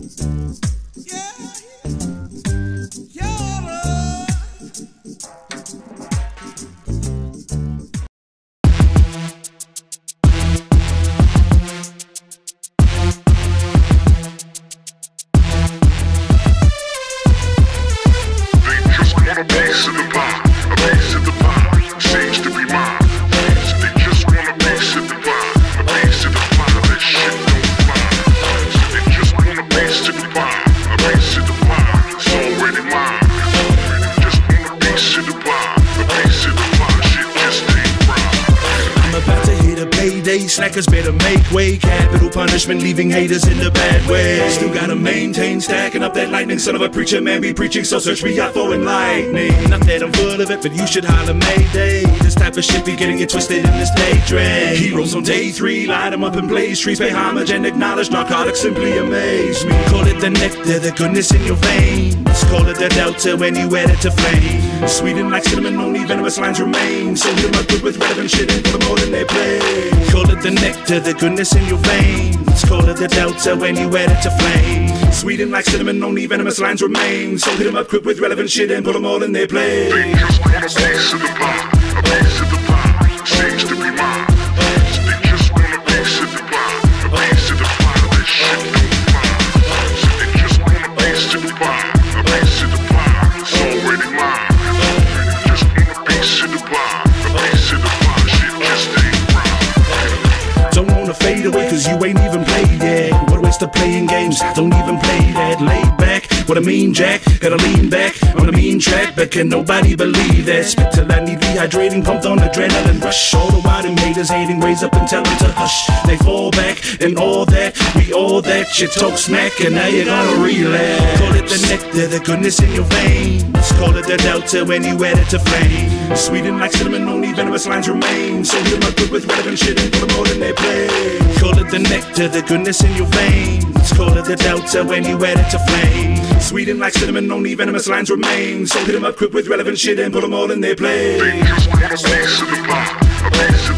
A piece of the pie, a piece of the pie seems to be mine. They just want a piece of the pie, a piece of the pie. That shit don't fly. They just want a piece of the pie, a piece of the pie. It's already mine. Just want a piece of the pie, a piece of the pie. Shit just ain't right. I'm about to hit a payday. Slackers better make way. Capital punishment, leaving haters in the bad way. Still gotta maintain, stacking up that lightning. Son of a preacher man be preaching, so search me out for enlightening. Not that I'm full of it, but you should holler Mayday. This type of shit be getting it twisted in this daydream. Heroes on day 3, light them up and blaze trees. Pay homage and acknowledge narcotics simply amaze me. Call it the nectar, the goodness in your veins. Call it the delta when you add it to flame. Sweetened like cinnamon, only venomous lines remain. So hit 'em up good with relevant shit and put them all in their place. Call it the nectar, the goodness in your veins. Call it the delta when you add it to flame. Sweetened like cinnamon, only venomous lines remain. So hit 'em up quick with relevant shit and put them all in their place. They just want a piece of the pie, a piece of the pie seems to be mine. They just want a piece of the pie, a piece of the pie. That shit don't fly. They just want a piece of the pie, a piece of the pie. It's already mine. Just want a piece of the pie, a piece of the pie. Shit just ain't right. Don't wanna fade away cause you ain't even played yet. What a waste of playing games, don't even play that. Laid back, what I mean Jack, gotta lean back on the mean track. But can nobody believe that? Spit till I need rehydrating, pumped on adrenaline rush. All the while them haters hating, raise up and tell them to hush. They fall back and all that, we all that. Shit talk smack and now you gotta relapse. Call it the nectar, the goodness in your veins. Call it the delta when you add it to flame. Sweetened like cinnamon, only venomous lines remain. So hit 'em up good with relevant shit and put them all in their place. Call it the nectar, the goodness in your veins. Call it the delta when you add it to flame. Sweetened like cinnamon, only venomous lines remain. So hit 'em up quick with relevant shit and put them all in their place. They just want a piece of the pie, a piece of